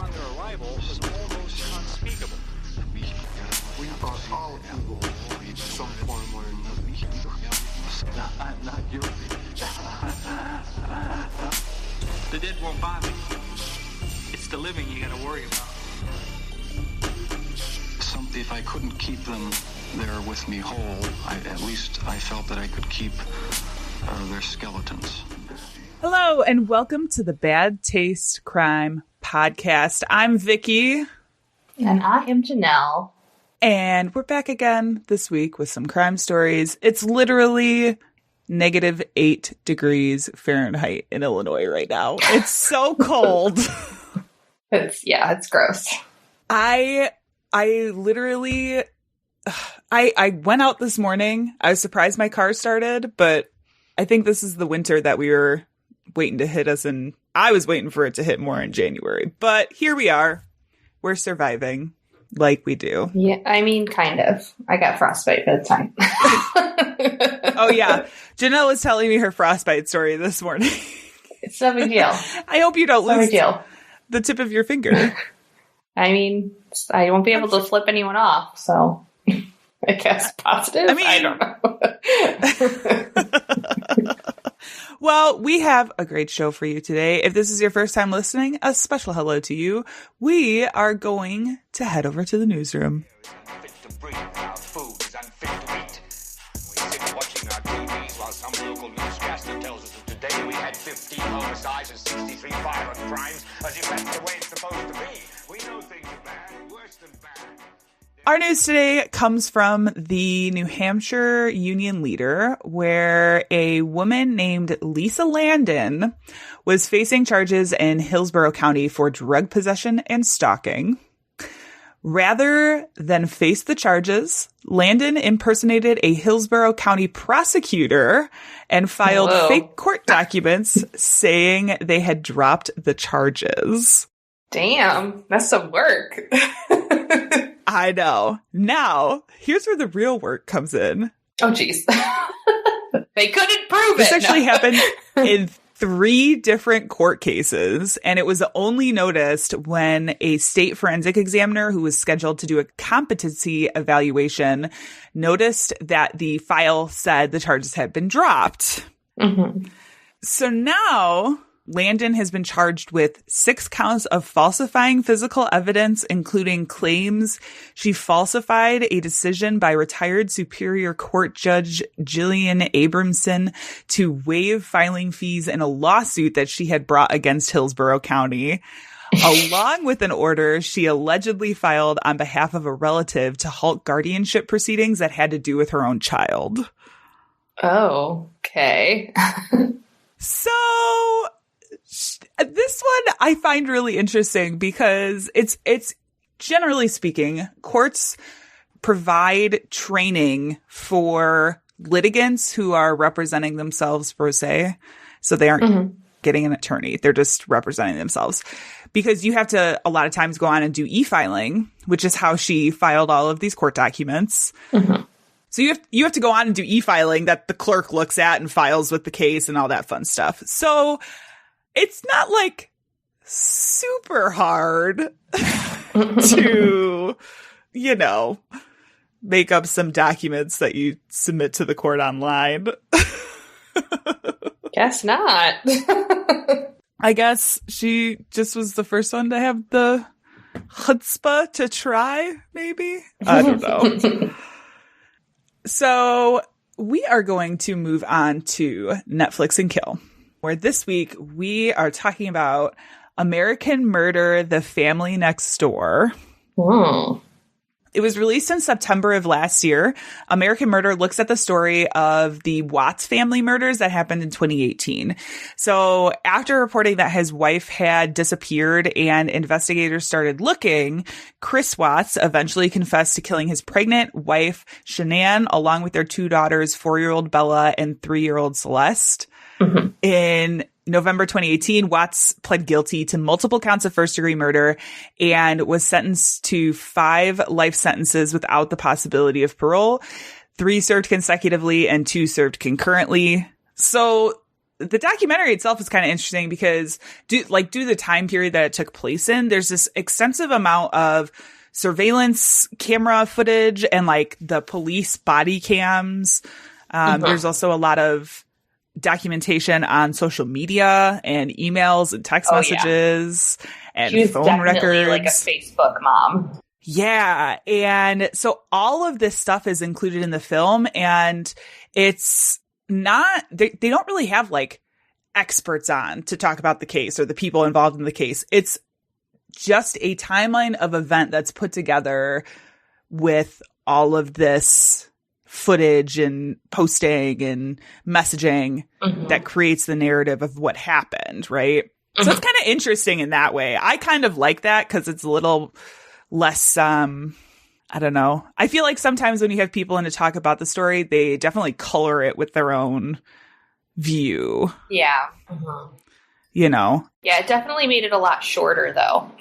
upon their arrival was almost unspeakable. We are all evil in some form or another. I'm not guilty. The dead won't bother you. It's the living you gotta worry about. If I couldn't keep them there with me whole, at least I felt that I could keep their skeletons. Hello, and welcome to the Bad Taste Crime Podcast. I'm Vicky. And I am Janelle. And we're back again this week with some crime stories. It's literally -8 degrees Fahrenheit in Illinois right now. It's so cold. It's gross. I literally, I went out this morning. I was surprised my car started, but I think this is the winter that we were waiting to hit us, and I was waiting for it to hit more in January. But here we are. We're surviving like we do. Yeah, I mean, kind of. I got frostbite by the time. Oh, yeah. Janelle was telling me her frostbite story this morning. It's no big deal. I hope you don't lose deal. The tip of your finger. I mean, I won't be able to flip anyone off, so I guess positive. I mean, I don't know. Well, we have a great show for you today. If this is your first time listening, a special hello to you. We are going to head over to the newsroom. Some local newscaster tells us that today we had 15 homicides and 63 violent crimes, as if that's the way it's supposed to be. We know things are bad, worse than bad. Our news today comes from the New Hampshire Union Leader, where a woman named Lisa Landon was facing charges in Hillsborough County for drug possession and stalking. Rather than face the charges, Landon impersonated a Hillsborough County prosecutor and filed fake court documents saying they had dropped the charges. Damn, that's some work. I know. Now, here's where the real work comes in. Oh, geez. They couldn't prove This it. actually happened in 3 different court cases, and it was only noticed when a state forensic examiner who was scheduled to do a competency evaluation noticed that the file said the charges had been dropped. Mm-hmm. So now Landon has been charged with 6 counts of falsifying physical evidence, including claims she falsified a decision by retired Superior Court Judge Jillian Abramson to waive filing fees in a lawsuit that she had brought against Hillsborough County, along with an order she allegedly filed on behalf of a relative to halt guardianship proceedings that had to do with her own child. Oh, okay. So this one I find really interesting because it's generally speaking, courts provide training for litigants who are representing themselves pro se. So they aren't getting an attorney. They're just representing themselves because you have to a lot of times go on and do e-filing, which is how she filed all of these court documents. Mm-hmm. So you have to go on and do e-filing that the clerk looks at and files with the case and all that fun stuff. So it's not like super hard to, make up some documents that you submit to the court online. Guess not. I guess she just was the first one to have the chutzpah to try, maybe? I don't know. So we are going to move on to Netflix and Kill, where this week we are talking about American Murder, The Family Next Door. Oh. It was released in September of last year. American Murder looks at the story of the Watts family murders that happened in 2018. So after reporting that his wife had disappeared and investigators started looking, Chris Watts eventually confessed to killing his pregnant wife, Shanann, along with their 2 daughters, 4-year-old Bella and 3-year-old Celeste. Mm-hmm. In November 2018, Watts pled guilty to multiple counts of first-degree murder and was sentenced to 5 life sentences without the possibility of parole, 3 served consecutively and 2 served concurrently. So the documentary itself is kind of interesting because due to the time period that it took place in, there's this extensive amount of surveillance camera footage and like the police body cams. There's also a lot of documentation on social media and emails and text messages and she was phone definitely records. like a Facebook mom. Yeah. And so all of this stuff is included in the film, and it's not, they don't really have like experts on to talk about the case or the people involved in the case. It's just a timeline of event that's put together with all of this footage and posting and messaging that creates the narrative of what happened, right? So it's kind of interesting in that way. I kind of like that because it's a little less, I don't know. I feel like sometimes when you have people in to talk about the story, they definitely color it with their own view. Yeah. You know? Yeah, it definitely made it a lot shorter, though.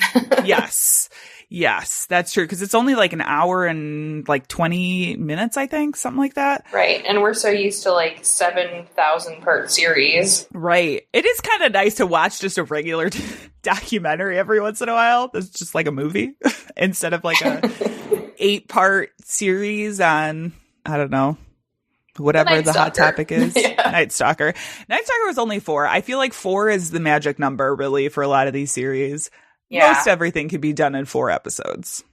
Yes, that's true. Because it's only like an hour and like 20 minutes, I think, something like that. Right. And we're so used to like 7,000 part series. Right. It is kind of nice to watch just a regular documentary every once in a while. That's just like a movie instead of like a 8-part series on, I don't know, whatever the hot topic is. Night Stalker. Night Stalker was only 4. I feel like 4 is the magic number, really, for a lot of these series. Yeah. Most everything could be done in 4 episodes.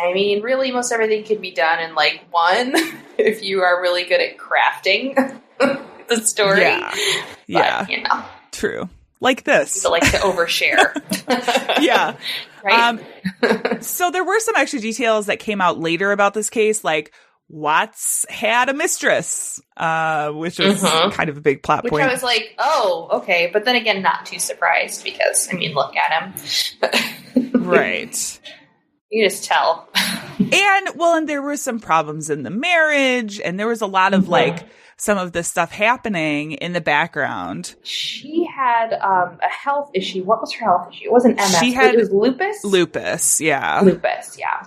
I mean, really, most everything could be done in like 1 if you are really good at crafting the story. Yeah. But, you know. True. Like this. So like to overshare. Yeah. Right? So there were some extra details that came out later about this case, like Watts had a mistress, which was kind of a big plot point. Which I was like, oh, okay. But then again, not too surprised because, I mean, look at him. Right. You just tell. And there were some problems in the marriage, and there was a lot of like some of this stuff happening in the background. She had a health issue. What was her health issue? It wasn't MS. It was lupus? Lupus, yeah. Lupus, yeah.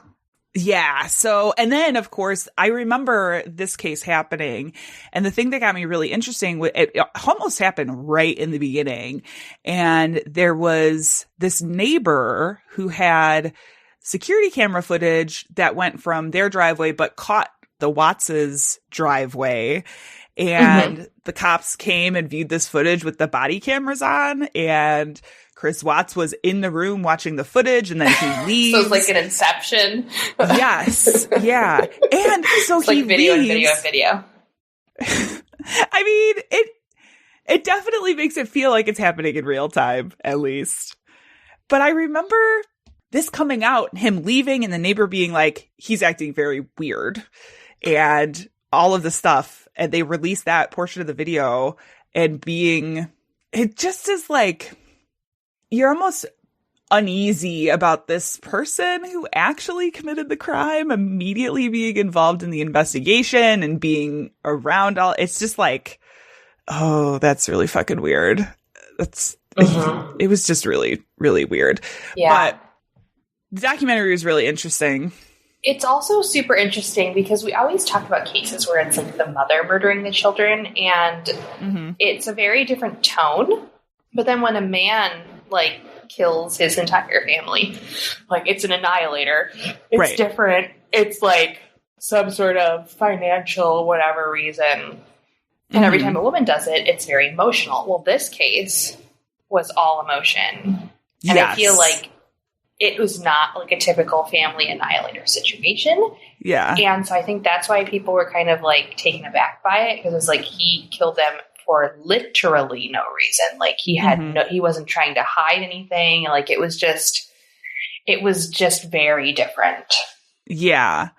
Yeah. So, and then of course, I remember this case happening, and the thing that got me really interesting, it almost happened right in the beginning. And there was this neighbor who had security camera footage that went from their driveway, but caught the Watts' driveway. And the cops came and viewed this footage with the body cameras on, and Chris Watts was in the room watching the footage, and then he leaves. So it's like an Inception. Yes. Yeah. And so it's he like video leaves. and video. I mean, it definitely makes it feel like it's happening in real time, at least. But I remember this coming out, him leaving, and the neighbor being like, he's acting very weird, and all of the stuff. And they released that portion of the video, and it just is like, you're almost uneasy about this person who actually committed the crime immediately being involved in the investigation and being around it's just like, oh, that's really fucking weird. It was just really, really weird. Yeah. But the documentary was really interesting. It's also super interesting because we always talk about cases where it's like the mother murdering the children, and it's a very different tone. But then when a man like kills his entire family, like it's an annihilator, it's different. It's like some sort of financial whatever reason. And every time a woman does it, it's very emotional. Well, this case was all emotion. And I feel like it was not like a typical family annihilator situation. Yeah. And so I think that's why people were kind of like taken aback by it, because it's like he killed them for literally no reason. Like he had he wasn't trying to hide anything. Like it was just very different. Yeah.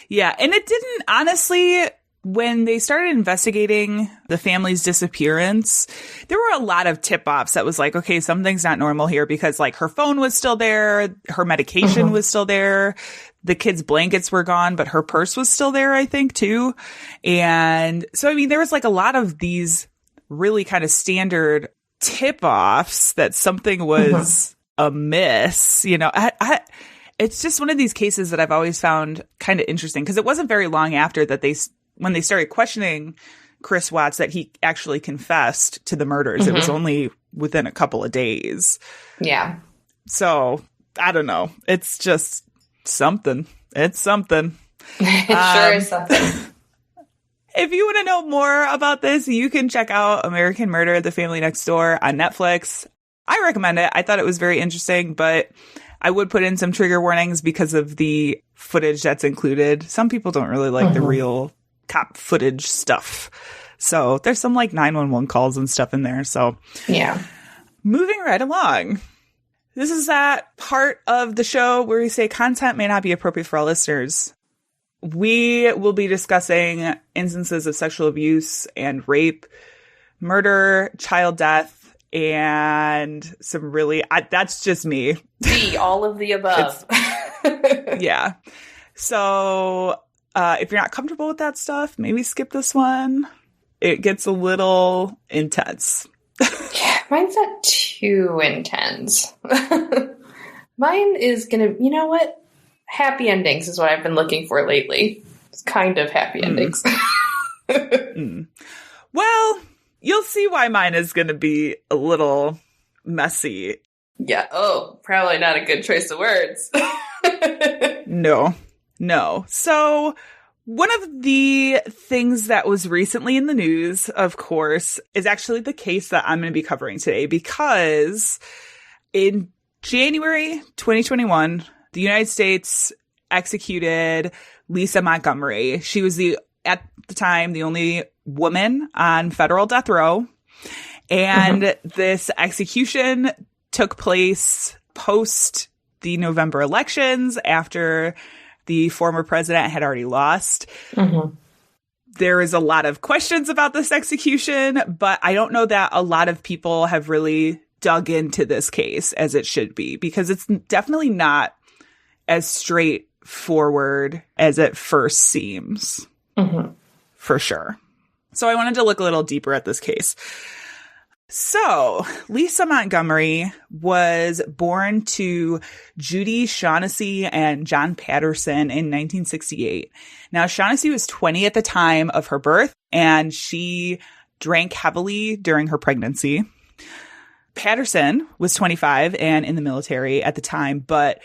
Yeah. And it didn't, honestly, when they started investigating the family's disappearance, there were a lot of tip-offs that was like, okay, something's not normal here, because like her phone was still there, her medication was still there, the kids' blankets were gone, but her purse was still there, I think, too. And so, I mean, there was like a lot of these really kind of standard tip-offs that something was amiss, you know. It's just one of these cases that I've always found kind of interesting, because it wasn't very long after that when they started questioning Chris Watts that he actually confessed to the murders. It was only within a couple of days. Yeah. So, I don't know. It's just something. It's something. It sure is something. If you want to know more about this, you can check out American Murder, The Family Next Door on Netflix. I recommend it. I thought it was very interesting, but I would put in some trigger warnings because of the footage that's included. Some people don't really like the real cop footage stuff. So there's some like 911 calls and stuff in there. So yeah. Moving right along. This is that part of the show where we say content may not be appropriate for all listeners. We will be discussing instances of sexual abuse and rape, murder, child death, and some really, that's just me. All of the above. Yeah. So if you're not comfortable with that stuff, maybe skip this one. It gets a little intense. Yeah, mine's not too intense. Mine is going to, you know what? Happy endings is what I've been looking for lately. It's kind of happy endings. Well, you'll see why mine is going to be a little messy. Yeah. Oh, probably not a good choice of words. No. So one of the things that was recently in the news, of course, is actually the case that I'm going to be covering today, because in January 2021, the United States executed Lisa Montgomery. She was at the time, the only woman on federal death row. And this execution took place post the November elections, after the former president had already lost. There is a lot of questions about this execution, but I don't know that a lot of people have really dug into this case as it should be, because it's definitely not as straightforward as it first seems. For sure. So I wanted to look a little deeper at this case. So Lisa Montgomery was born to Judy Shaughnessy and John Patterson in 1968. Now, Shaughnessy was 20 at the time of her birth, and she drank heavily during her pregnancy. Patterson was 25 and in the military at the time, but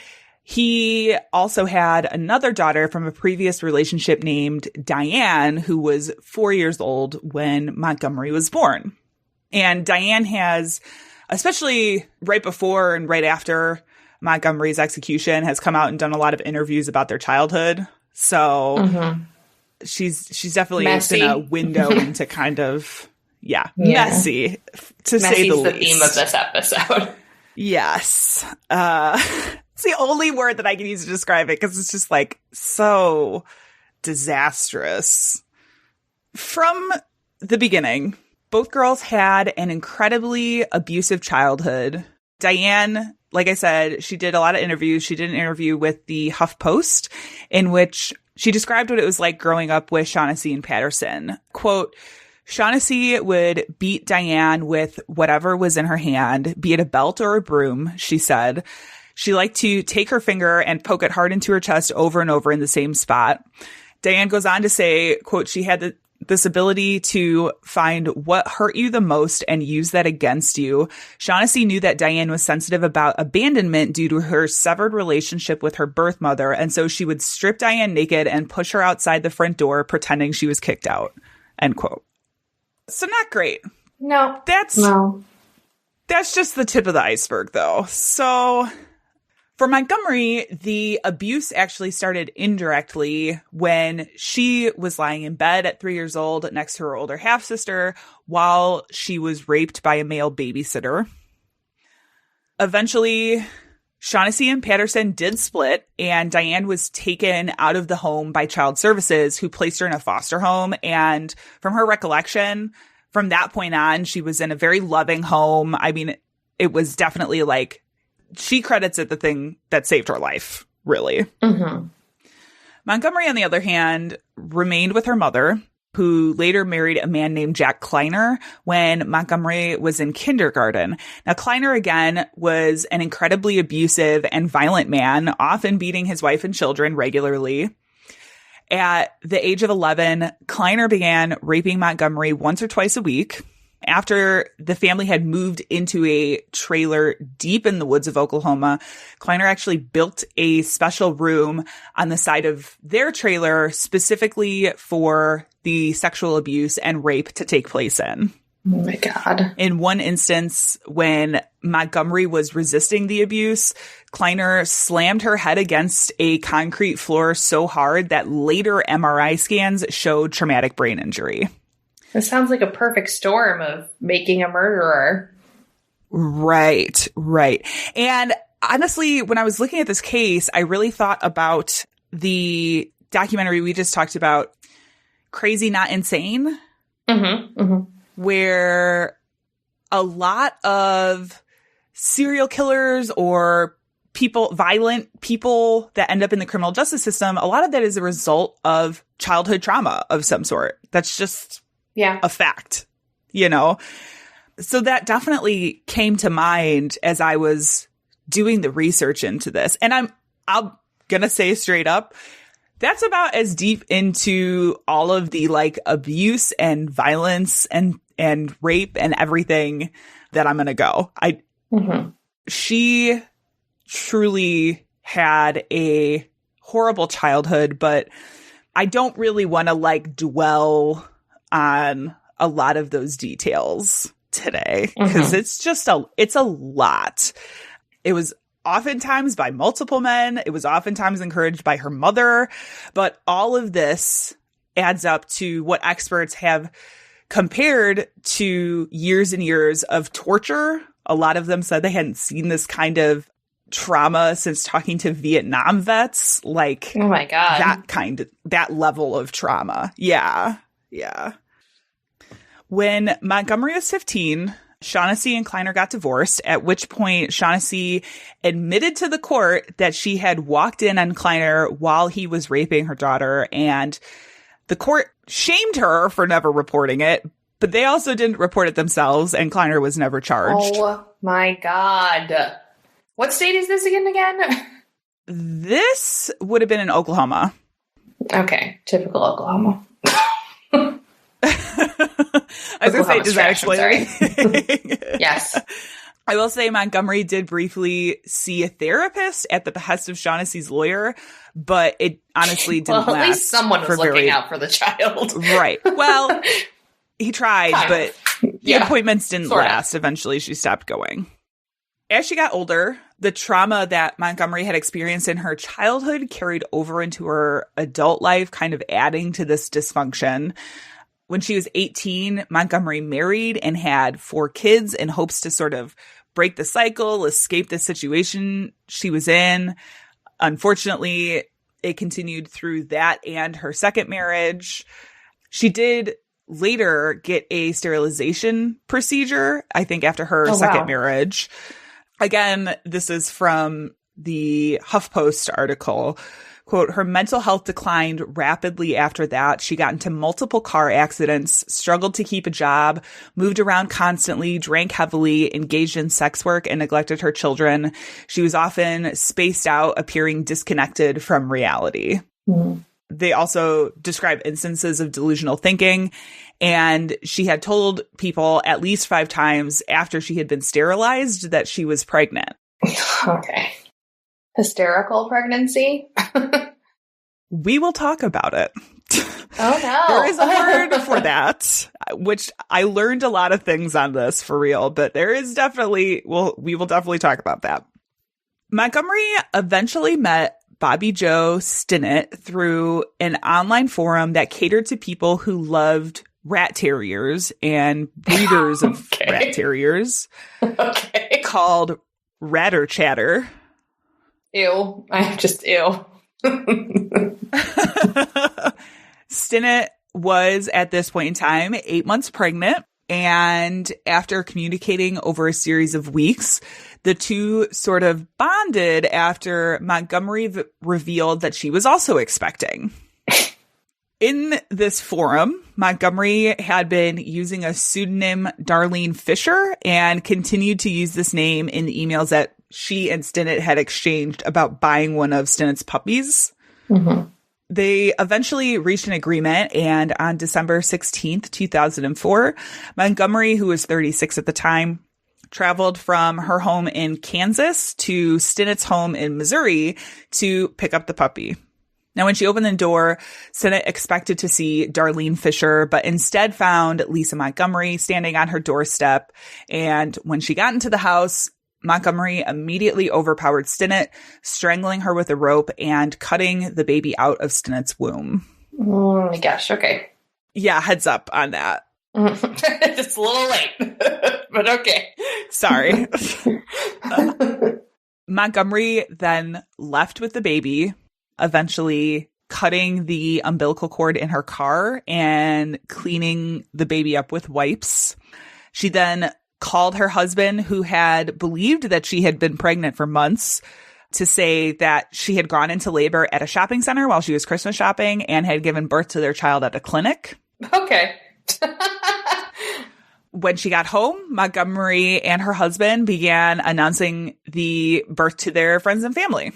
he also had another daughter from a previous relationship named Diane, who was 4 years old when Montgomery was born. And Diane has, especially right before and right after Montgomery's execution, has come out and done a lot of interviews about their childhood. So she's definitely been a window into kind of, messy, to say the least. Messy's the theme of this episode. Yes. It's the only word that I can use to describe it, because it's just like so disastrous. From the beginning, both girls had an incredibly abusive childhood. Diane, like I said, she did a lot of interviews. She did an interview with the HuffPost in which she described what it was like growing up with Shaughnessy and Patterson. Quote, Shaughnessy would beat Diane with whatever was in her hand, be it a belt or a broom, she said. She liked to take her finger and poke it hard into her chest over and over in the same spot. Diane goes on to say, quote, she had this ability to find what hurt you the most and use that against you. Shaughnessy knew that Diane was sensitive about abandonment due to her severed relationship with her birth mother, and so she would strip Diane naked and push her outside the front door, pretending she was kicked out. End quote. So not great. No. That's just the tip of the iceberg, though. So for Montgomery, the abuse actually started indirectly when she was lying in bed at 3 years old next to her older half-sister while she was raped by a male babysitter. Eventually, Shaughnessy and Patterson did split, and Diane was taken out of the home by Child Services, who placed her in a foster home. And from her recollection, from that point on, she was in a very loving home. I mean, it was definitely like, she credits it the thing that saved her life, really. Montgomery, on the other hand, remained with her mother, who later married a man named Jack Kleiner when Montgomery was in kindergarten. Now, Kleiner, again, was an incredibly abusive and violent man, often beating his wife and children regularly. At the age of 11, Kleiner began raping Montgomery once or twice a week. After the family had moved into a trailer deep in the woods of Oklahoma, Kleiner actually built a special room on the side of their trailer specifically for the sexual abuse and rape to take place in. Oh my God. In one instance, when Montgomery was resisting the abuse, Kleiner slammed her head against a concrete floor so hard that later MRI scans showed traumatic brain injury. This sounds like a perfect storm of making a murderer. Right. And honestly, when I was looking at this case, I really thought about the documentary we just talked about, Crazy Not Insane, where a lot of serial killers or violent people that end up in the criminal justice system, a lot of that is a result of childhood trauma of some sort. That's just a fact, So that definitely came to mind as I was doing the research into this. And I'm going to say straight up, that's about as deep into all of the abuse and violence and rape and everything that I'm going to go. She truly had a horrible childhood, but I don't really want to dwell on a lot of those details today because it's a lot. It was oftentimes by multiple men. It was oftentimes encouraged by her mother, but all of this adds up to what experts have compared to years and years of torture. A lot of them said they hadn't seen this kind of trauma since talking to Vietnam vets. Oh my God. That level of trauma. Yeah. When Montgomery was 15, Shaughnessy and Kleiner got divorced, at which point Shaughnessy admitted to the court that she had walked in on Kleiner while he was raping her daughter, and the court shamed her for never reporting it, but they also didn't report it themselves, and Kleiner was never charged. Oh my God. What state is this again? This would have been in Oklahoma. Okay. Typical Oklahoma. I was going to say, does that explain anything? Yes. I will say Montgomery did briefly see a therapist at the behest of Shaughnessy's lawyer, but it honestly didn't last. At least someone was looking out for the child. Right. Well, he tried, but the appointments didn't last. Eventually, she stopped going. As she got older, the trauma that Montgomery had experienced in her childhood carried over into her adult life, kind of adding to this dysfunction. When she was 18, Montgomery married and had 4 kids in hopes to sort of break the cycle, escape the situation she was in. Unfortunately, it continued through that and her second marriage. She did later get a sterilization procedure, I think after her second marriage. Again, this is from the HuffPost article. Quote, her mental health declined rapidly after that. She got into multiple car accidents, struggled to keep a job, moved around constantly, drank heavily, engaged in sex work, and neglected her children. She was often spaced out, appearing disconnected from reality. Mm-hmm. They also describe instances of delusional thinking, and she had told people at least 5 times after she had been sterilized that she was pregnant. Okay. Hysterical pregnancy? We will talk about it. Oh, no. There is a word for that, which I learned a lot of things on this for real, but there is definitely, we will definitely talk about that. Montgomery eventually met Bobby Joe Stinnett through an online forum that catered to people who loved rat terriers and breeders of rat terriers called Ratter Chatter. Ew. I'm just ew. Stinnett was at this point in time 8 months pregnant. And after communicating over a series of weeks, the two sort of bonded after Montgomery revealed that she was also expecting. In this forum, Montgomery had been using a pseudonym Darlene Fisher and continued to use this name in the emails that she and Stinnett had exchanged about buying one of Stinnett's puppies. Mm-hmm. They eventually reached an agreement, and on December 16th, 2004, Montgomery, who was 36 at the time, traveled from her home in Kansas to Stinnett's home in Missouri to pick up the puppy. Now, when she opened the door, Stinnett expected to see Darlene Fisher, but instead found Lisa Montgomery standing on her doorstep. And when she got into the house, Montgomery immediately overpowered Stinnett, strangling her with a rope and cutting the baby out of Stinnett's womb. Oh my gosh, okay. Yeah, heads up on that. It's a little late, but okay. Sorry. Montgomery then left with the baby, eventually cutting the umbilical cord in her car and cleaning the baby up with wipes. She then called her husband, who had believed that she had been pregnant for months, to say that she had gone into labor at a shopping center while she was Christmas shopping and had given birth to their child at a clinic. Okay. When she got home, Montgomery and her husband began announcing the birth to their friends and family.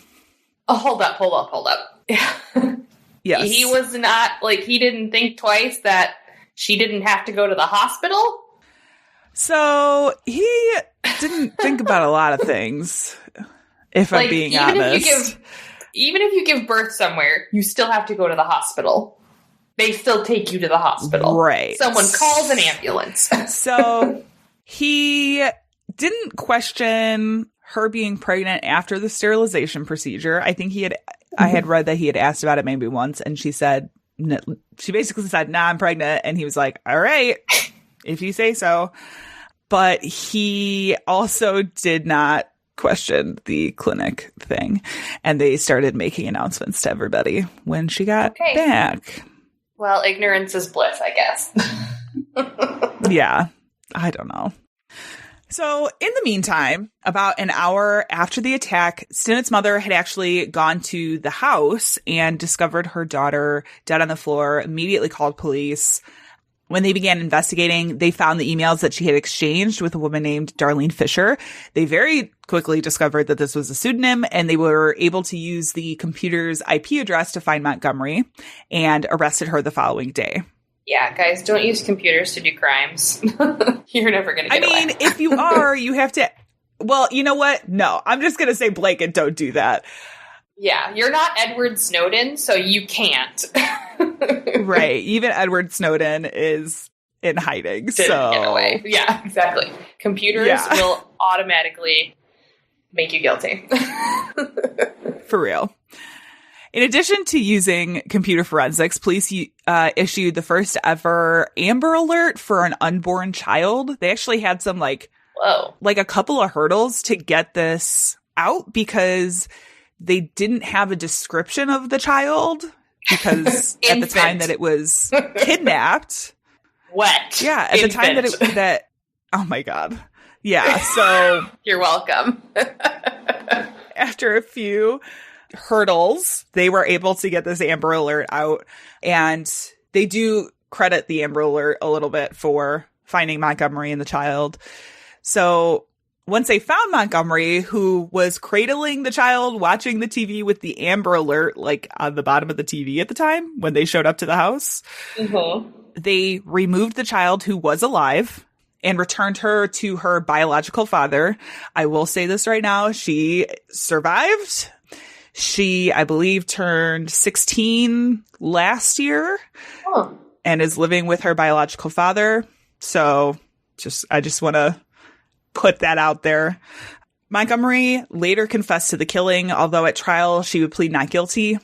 Oh, hold up. Yeah. Yes. He was not, he didn't think twice that she didn't have to go to the hospital? So he didn't think about a lot of things, if I'm being honest. Even if you give birth somewhere, you still have to go to the hospital. They still take you to the hospital. Right. Someone calls an ambulance. So he didn't question her being pregnant after the sterilization procedure. I think I had read that he had asked about it maybe once, and she basically said, nah, I'm pregnant. And he was like, all right, if you say so. But he also did not question the clinic thing. And they started making announcements to everybody when she got back. Well, ignorance is bliss, I guess. Yeah, I don't know. So in the meantime, about an hour after the attack, Stinnett's mother had actually gone to the house and discovered her daughter dead on the floor, immediately called police. When they began investigating, they found the emails that she had exchanged with a woman named Darlene Fisher. They very quickly discovered that this was a pseudonym, and they were able to use the computer's IP address to find Montgomery and arrested her the following day. Yeah, guys, don't use computers to do crimes. You're never going to get away. If you are, you have to... Well, you know what? No, I'm just going to say blanket, don't do that. Yeah, you're not Edward Snowden, so you can't. Right. Even Edward Snowden is in hiding. Didn't get away. Yeah, exactly. Computers will automatically make you guilty. For real. In addition to using computer forensics, police issued the first ever Amber Alert for an unborn child. They actually had some a couple of hurdles to get this out because they didn't have a description of the child because at the time that it was kidnapped. Wet. Yeah, at the time that oh my God. Yeah, so you're welcome. After a few hurdles, they were able to get this Amber Alert out, and they do credit the Amber Alert a little bit for finding Montgomery and the child. So once they found Montgomery, who was cradling the child, watching the TV with the Amber Alert on the bottom of the TV at the time when they showed up to the house, they removed the child, who was alive, and returned her to her biological father. I will say this right now. She survived. She, I believe, turned 16 last year and is living with her biological father. So I just want to put that out there. Montgomery later confessed to the killing, although at trial she would plead not guilty.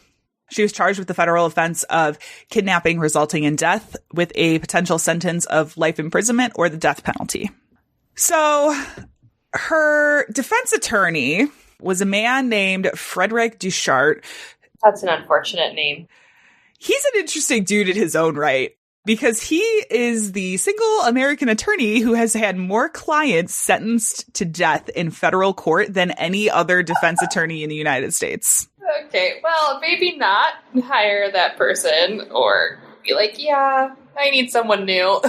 She was charged with the federal offense of kidnapping resulting in death with a potential sentence of life imprisonment or the death penalty. So her defense attorney was a man named Frederick Duchart. That's an unfortunate name. He's an interesting dude in his own right because he is the single American attorney who has had more clients sentenced to death in federal court than any other defense attorney in the United States. Okay, well, maybe not hire that person or be like, yeah, I need someone new.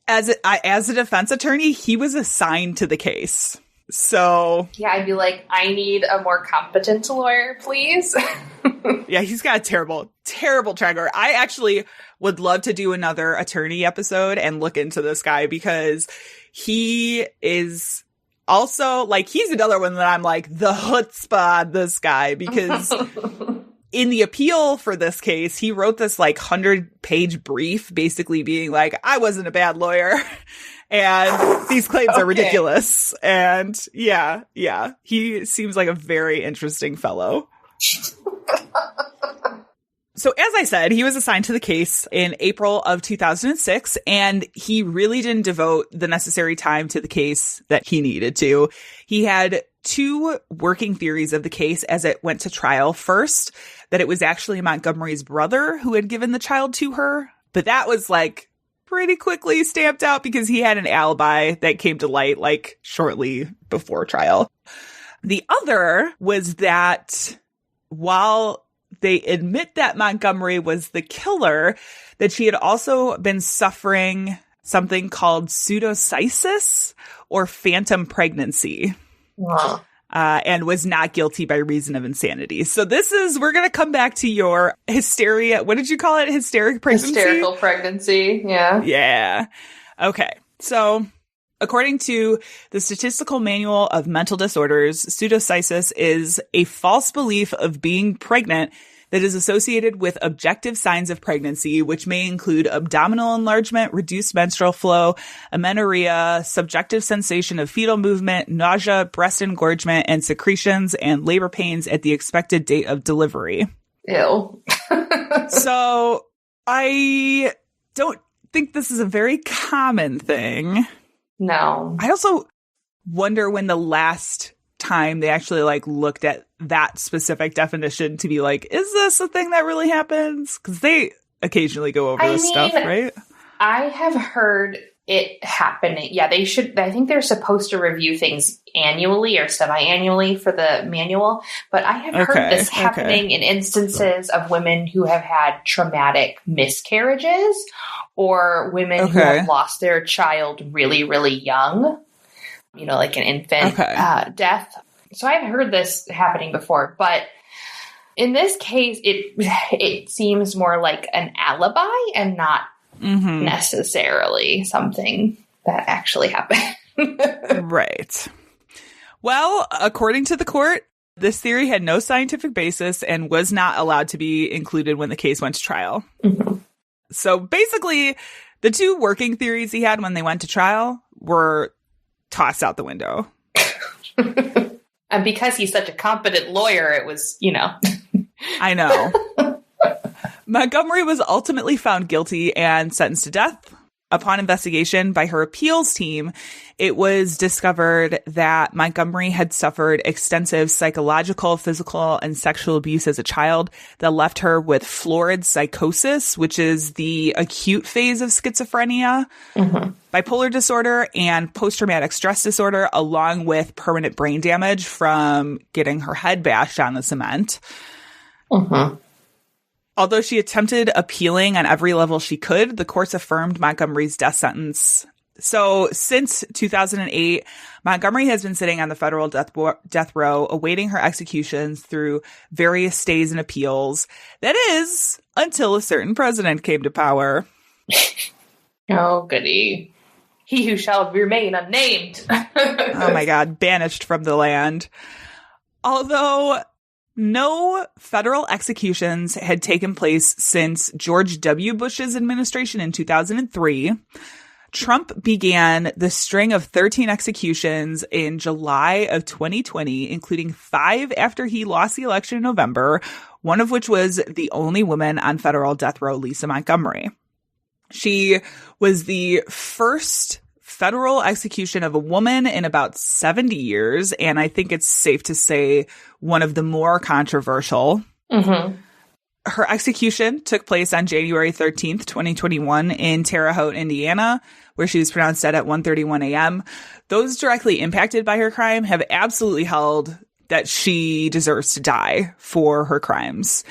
As a defense attorney, he was assigned to the case. So yeah, I'd be like, I need a more competent lawyer, please. Yeah, he's got a terrible, terrible track record. I actually would love to do another attorney episode and look into this guy because he is also like, he's another one that I'm like, the chutzpah on this guy, because in the appeal for this case, he wrote this like 100-page brief basically being like, I wasn't a bad lawyer. And these claims are ridiculous. And yeah, he seems like a very interesting fellow. So as I said, he was assigned to the case in April of 2006, and he really didn't devote the necessary time to the case that he needed to. He had two working theories of the case as it went to trial. First, that it was actually Montgomery's brother who had given the child to her, but that was like pretty quickly stamped out because he had an alibi that came to light like shortly before trial. The other was that while they admit that Montgomery was the killer, that she had also been suffering something called pseudocysis or phantom pregnancy. Wow. And was not guilty by reason of insanity. So we're going to come back to your hysteria. What did you call it? Hysteric pregnancy? Hysterical pregnancy. Yeah. Yeah. Okay. So according to the Statistical Manual of Mental Disorders, pseudocysis is a false belief of being pregnant that is associated with objective signs of pregnancy, which may include abdominal enlargement, reduced menstrual flow, amenorrhea, subjective sensation of fetal movement, nausea, breast engorgement, and secretions, and labor pains at the expected date of delivery. Ew. So I don't think this is a very common thing. No. I also wonder when the last time they actually like looked at that specific definition to be like, is this a thing that really happens? Because they occasionally go over this stuff, right? I have heard it happening. Yeah, they should. I think they're supposed to review things annually or semi-annually for the manual. But I have heard this happening in instances of women who have had traumatic miscarriages or women who have lost their child really, really young. You know, like an infant death. So I've heard this happening before, but in this case, it seems more like an alibi and not necessarily something that actually happened. Right. Well, according to the court, this theory had no scientific basis and was not allowed to be included when the case went to trial. Mm-hmm. So basically, the two working theories he had when they went to trial were tossed out the window. And because he's such a competent lawyer, it was, you know. I know. Montgomery was ultimately found guilty and sentenced to death. Upon investigation by her appeals team, it was discovered that Montgomery had suffered extensive psychological, physical, and sexual abuse as a child that left her with florid psychosis, which is the acute phase of schizophrenia, bipolar disorder, and post-traumatic stress disorder, along with permanent brain damage from getting her head bashed on the cement. Although she attempted appealing on every level she could, the courts affirmed Montgomery's death sentence. So since 2008, Montgomery has been sitting on the federal death row, awaiting her executions through various stays and appeals. That is, until a certain president came to power. Oh, goody. He who shall remain unnamed. Oh my God, banished from the land. Although no federal executions had taken place since George W. Bush's administration in 2003. Trump began the string of 13 executions in July of 2020, including 5 after he lost the election in November, one of which was the only woman on federal death row, Lisa Montgomery. She was the first federal execution of a woman in about 70 years, and I think it's safe to say one of the more controversial. Her execution took place on January 13th, 2021 in Terre Haute, Indiana, where she was pronounced dead at 1:31 a.m. Those directly impacted by her crime have absolutely held that she deserves to die for her crimes.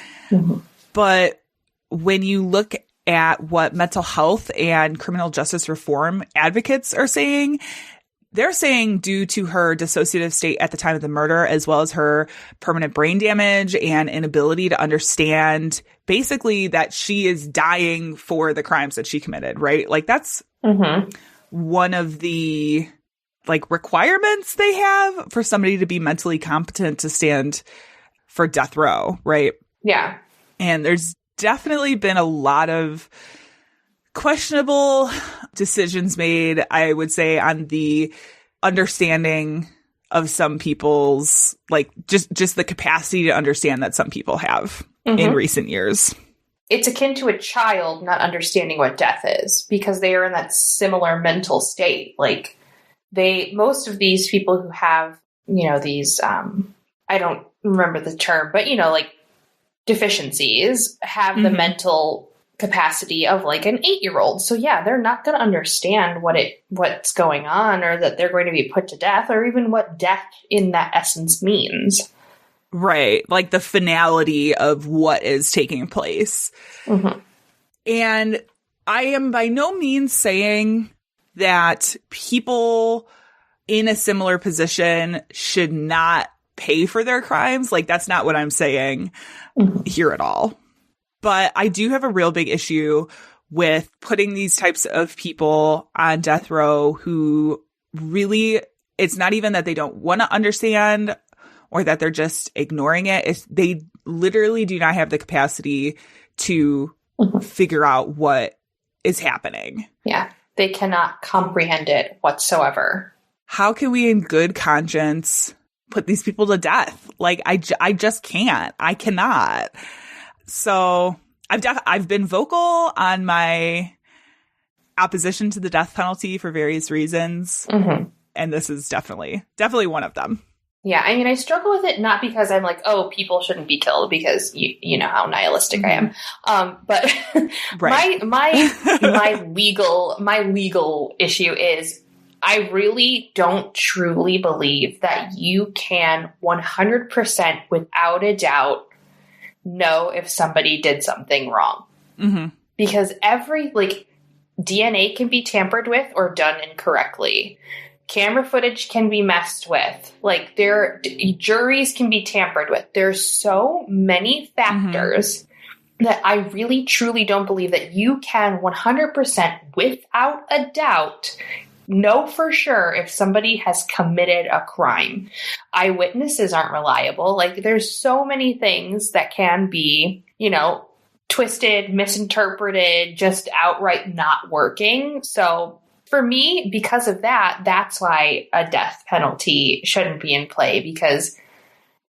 But when you look at what mental health and criminal justice reform advocates are saying, they're saying due to her dissociative state at the time of the murder, as well as her permanent brain damage and inability to understand basically that she is dying for the crimes that she committed, right? Like that's one of the like requirements they have for somebody to be mentally competent to stand for death row, right? Yeah. And there's definitely been a lot of questionable decisions made, I would say, on the understanding of some people's, like, just the capacity to understand that some people have in recent years. It's akin to a child not understanding what death is because they are in that similar mental state. Like, most of these people who have, you know, these, I don't remember the term, but, you know, like, deficiencies have the mental capacity of like an 8-year-old. So yeah, they're not going to understand what's going on, or that they're going to be put to death, or even what death in that essence means. Right. Like the finality of what is taking place. And I am by no means saying that people in a similar position should not pay for their crimes. Like that's not what I'm saying here at all. But I do have a real big issue with putting these types of people on death row who really, it's not even that they don't want to understand or that they're just ignoring it. They literally do not have the capacity to figure out what is happening. Yeah, they cannot comprehend it whatsoever. How can we in good conscience put these people to death? Like, I just can't. I cannot. So I've been vocal on my opposition to the death penalty for various reasons. And this is definitely one of them. Yeah. I mean, I struggle with it, not because I'm like, oh, people shouldn't be killed, because you know how nihilistic I am. But right. my legal issue is I really don't truly believe that you can 100% without a doubt know if somebody did something wrong. Because DNA can be tampered with or done incorrectly. Camera footage can be messed with. Like, juries can be tampered with. There's so many factors that I really truly don't believe that you can 100% without a doubt know for sure if somebody has committed a crime. Eyewitnesses aren't reliable. Like, there's so many things that can be, you know, twisted, misinterpreted, just outright not working. So for me, because of that, that's why a death penalty shouldn't be in play, because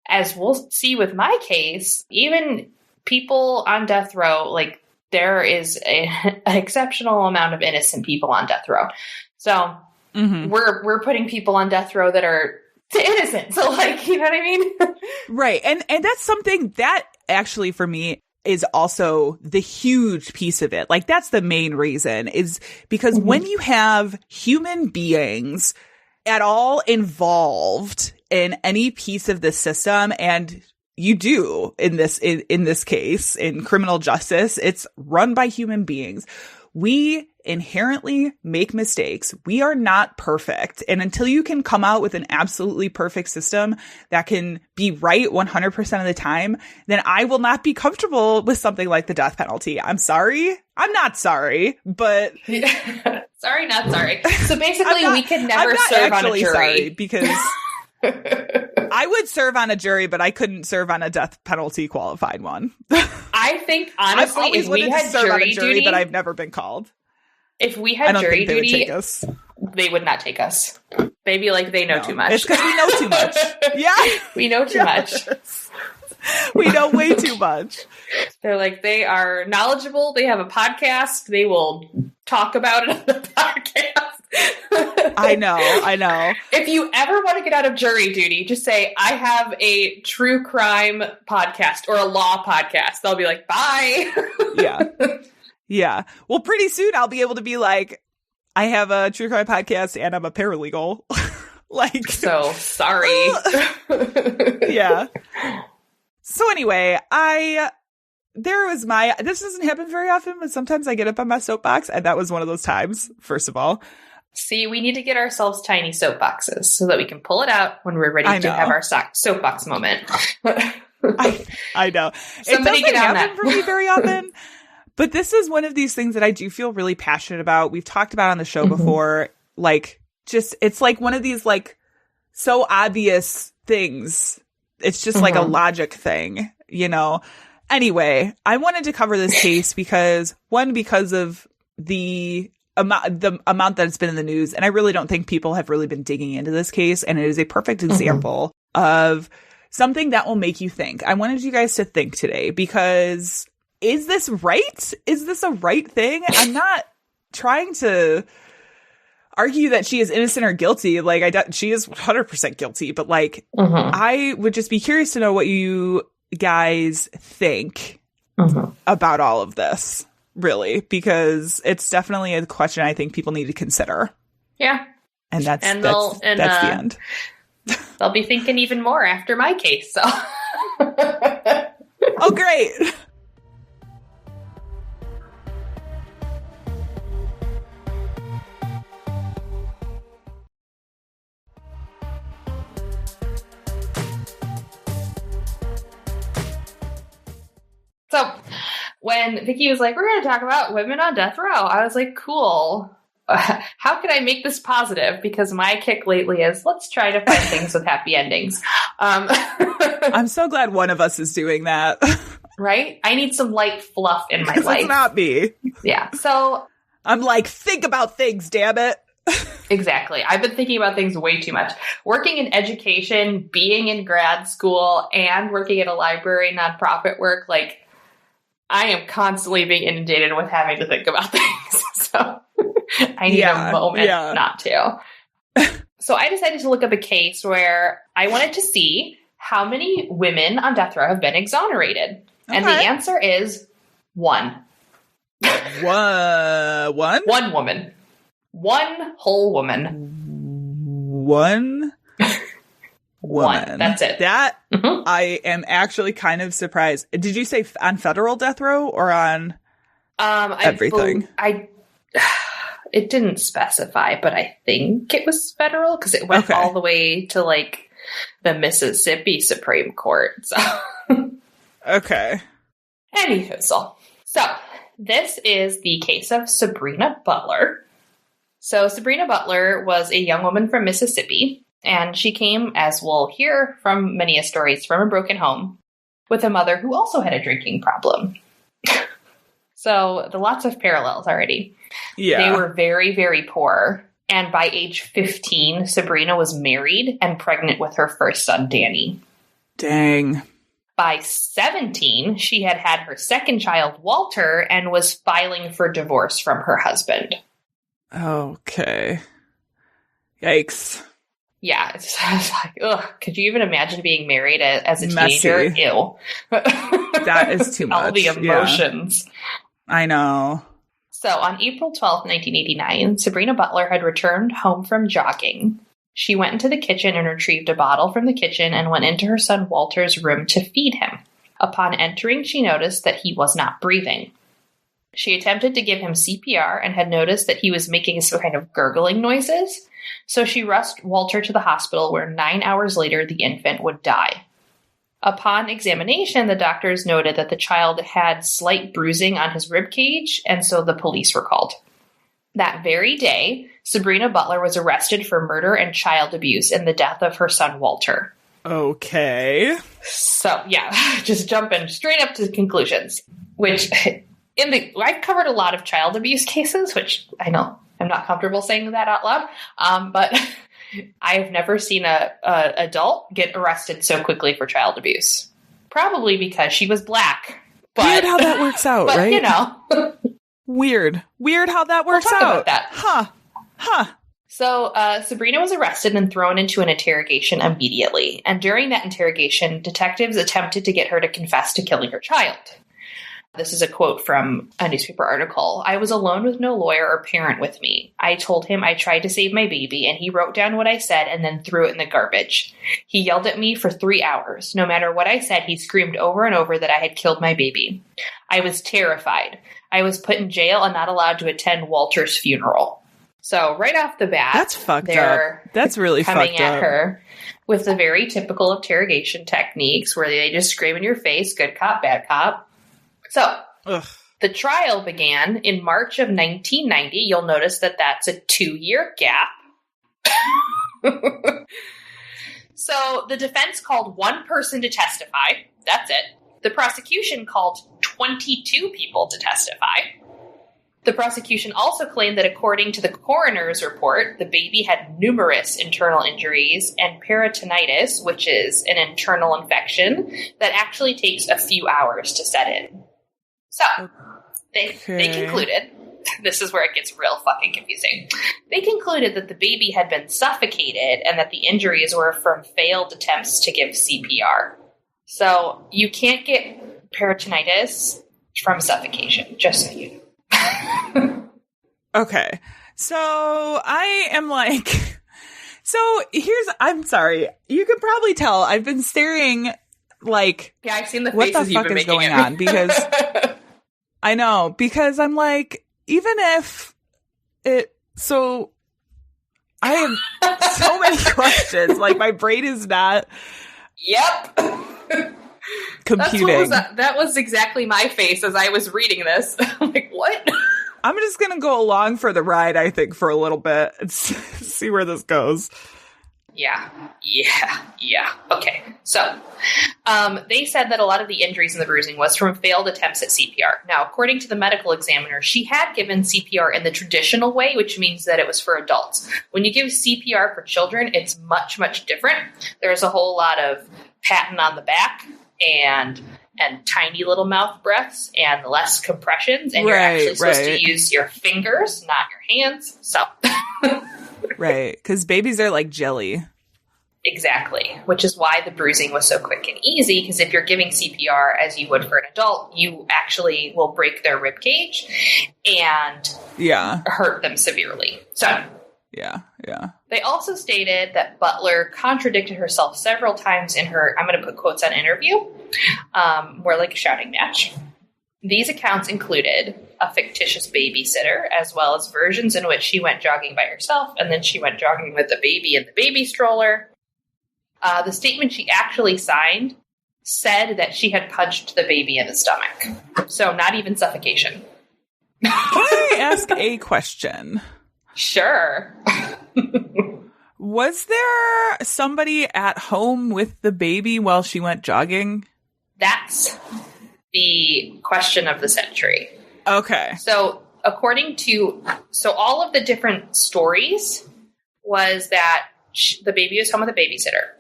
as we'll see with my case, even people on death row, like, there is an exceptional amount of innocent people on death row. So we're putting people on death row that are innocent. So, like, you know what I mean? Right. And that's something that actually for me is also the huge piece of it. Like, that's the main reason, is because when you have human beings at all involved in any piece of the system, and you do in this case, in criminal justice, it's run by human beings. We inherently make mistakes. We are not perfect. And until you can come out with an absolutely perfect system that can be right 100% of the time, then I will not be comfortable with something like the death penalty. I'm sorry. I'm not sorry, but sorry, not sorry. So basically, we could never serve on a jury. Sorry, because I would serve on a jury, but I couldn't serve on a death penalty qualified one. I think, honestly, if we had jury duty, but I've never been called. If we had jury duty, they would not take us. They'd be like, they know too much. It's because we know too much. Yeah. We know too much. We know way too much. They're like, they are knowledgeable. They have a podcast. They will talk about it on the podcast. I know. If you ever want to get out of jury duty, just say, I have a true crime podcast or a law podcast. They'll be like, bye. Yeah. Yeah. Well, pretty soon I'll be able to be like, I have a true crime podcast and I'm a paralegal. Like, so sorry. Yeah. So anyway, this doesn't happen very often, but sometimes I get up on my soapbox, and that was one of those times, first of all. See, we need to get ourselves tiny soapboxes so that we can pull it out when we're ready to have our soapbox moment. I know. Somebody it doesn't get on happen that. for me very often. But this is one of these things that I do feel really passionate about. We've talked about on the show before. Like, just, it's like one of these, like, so obvious things. It's just like a logic thing, you know? Anyway, I wanted to cover this case because, one, because of the amount that it's been in the news. And I really don't think people have really been digging into this case. And it is a perfect example of something that will make you think. I wanted you guys to think today because is this right? Is this a right thing? I'm not trying to argue that she is innocent or guilty. Like, she is 100% guilty. But, like, I would just be curious to know what you guys think about all of this, really, because it's definitely a question I think people need to consider. Yeah. And that's the end. They'll be thinking even more after my case. So. Oh, great. So when Vicky was like, we're going to talk about women on death row, I was like, cool. How can I make this positive? Because my kick lately is let's try to find things with happy endings. I'm so glad one of us is doing that. Right? I need some light fluff in my life. It's not me. Yeah. So I'm like, think about things, damn it. Exactly. I've been thinking about things way too much. Working in education, being in grad school, and working at a library, nonprofit work, like, I am constantly being inundated with having to think about things. So I need a moment not to. So I decided to look up a case where I wanted to see how many women on death row have been exonerated. Okay. And the answer is 1. One? One woman. One whole woman. One woman. One. That's it. That I am actually kind of surprised. Did you say on federal death row or on everything? It didn't specify, but I think it was federal because it went all the way to like the Mississippi Supreme Court. So. Okay. Anywho, so this is the case of Sabrina Butler. So Sabrina Butler was a young woman from Mississippi, and she came, as we'll hear from many stories, from a broken home with a mother who also had a drinking problem. So lots of parallels already. Yeah. They were very, very poor. And by age 15, Sabrina was married and pregnant with her first son, Danny. Dang. By 17, she had had her second child, Walter, and was filing for divorce from her husband. Okay. Yikes. Yeah, it's like, ugh. Could you even imagine being married as a teenager? Ew. That is too much. All the emotions. Yeah. I know. So on April 12th, 1989, Sabrina Butler had returned home from jogging. She went into the kitchen and retrieved a bottle from the kitchen and went into her son Walter's room to feed him. Upon entering, she noticed that he was not breathing. She attempted to give him CPR and had noticed that he was making some kind of gurgling noises. So she rushed Walter to the hospital where 9 hours later the infant would die. Upon examination, the doctors noted that the child had slight bruising on his rib cage, and so the police were called. That very day, Sabrina Butler was arrested for murder and child abuse in the death of her son Walter. Okay. So, yeah, just jumping straight up to the conclusions, which I've covered a lot of child abuse cases, which I know I'm not comfortable saying that out loud, but I have never seen a adult get arrested so quickly for child abuse. Probably because she was black. But, weird how that works out, but, right? You know. Weird how that works we'll talk out. About that. Huh. So Sabrina was arrested and thrown into an interrogation immediately. And during that interrogation, detectives attempted to get her to confess to killing her child. This is a quote from a newspaper article. "I was alone with no lawyer or parent with me. I told him I tried to save my baby, and he wrote down what I said and then threw it in the garbage. He yelled at me for 3 hours. No matter what I said, he screamed over and over that I had killed my baby. I was terrified. I was put in jail and not allowed to attend Walter's funeral." So right off the bat, That's fucked they're up. That's really coming fucked at up. her with the very typical interrogation techniques where they just scream in your face, good cop, bad cop. So Ugh. the trial began in March of 1990. You'll notice that that's a 2-year gap. So the defense called one person to testify. That's it. The prosecution called 22 people to testify. The prosecution also claimed that according to the coroner's report, the baby had numerous internal injuries and peritonitis, which is an internal infection that actually takes a few hours to set in. So they concluded, this is where it gets real fucking confusing. They concluded that the baby had been suffocated and that the injuries were from failed attempts to give CPR. So you can't get peritonitis from suffocation, just so you know. Okay. So I am like, I'm sorry. You can probably tell I've been staring like, Yeah, I've seen the what faces the you've fuck been is making going at me. on? Because I know, because I'm like, even if so I have so many questions. Like my brain is not Yep. computing. That was exactly my face as I was reading this. I'm like, what? I'm just going to go along for the ride, I think, for a little bit and see where this goes. Yeah. Okay. So, they said that a lot of the injuries and the bruising was from failed attempts at CPR. Now, according to the medical examiner, she had given CPR in the traditional way, which means that it was for adults. When you give CPR for children, it's much, much different. There's a whole lot of patting on the back and tiny little mouth breaths and less compressions, and you're actually supposed to use your fingers, not your hands. So, Right, because babies are like jelly. exactly, which is why the bruising was so quick and easy, because if you're giving CPR as you would for an adult, you actually will break their rib cage and hurt them severely. So, yeah. They also stated that Butler contradicted herself several times in her, I'm going to put quotes on interview, more like a shouting match. These accounts included a fictitious babysitter, as well as versions in which she went jogging by herself, and then she went jogging with the baby in the baby stroller. The statement she actually signed said that she had punched the baby in the stomach. So not even suffocation. Can I ask a question? Sure. Was there somebody at home with the baby while she went jogging? That's the question of the century. Okay. So all of the different stories was that the baby was home with a babysitter.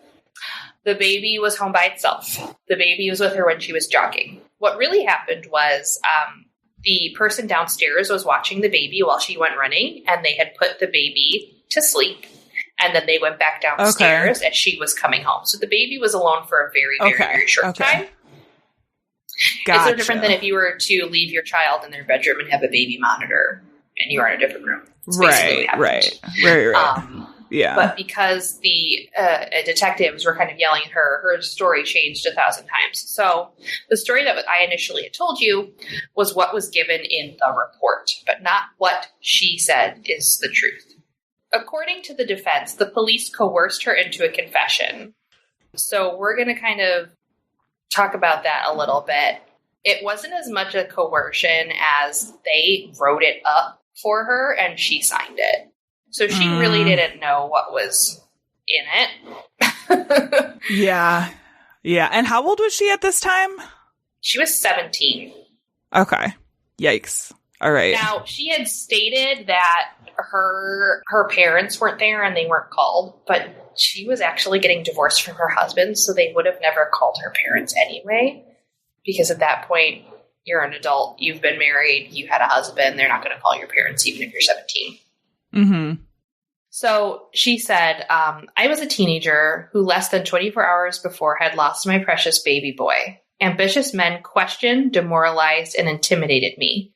The baby was home by itself. The baby was with her when she was jogging. What really happened was the person downstairs was watching the baby while she went running, and they had put the baby to sleep. And then they went back downstairs as she was coming home. So the baby was alone for a very, very, very short time. Gotcha. It's no different than if you were to leave your child in their bedroom and have a baby monitor and you are in a different room. Right. Yeah. But because the detectives were kind of yelling at her, her story changed 1,000 times. So the story that I initially had told you was what was given in the report, but not what she said is the truth. According to the defense, the police coerced her into a confession. So we're going to kind of talk about that a little bit. It wasn't as much a coercion as they wrote it up for her and she signed it. So she really didn't know what was in it. Yeah. And how old was she at this time? She was 17. Okay. Yikes. All right. Now, she had stated that her parents weren't there and they weren't called, but she was actually getting divorced from her husband, so they would have never called her parents anyway, because at that point, you're an adult, you've been married, you had a husband, they're not going to call your parents even if you're 17. Mm-hmm. So she said, I was a teenager who less than 24 hours before had lost my precious baby boy. Ambitious men questioned, demoralized, and intimidated me.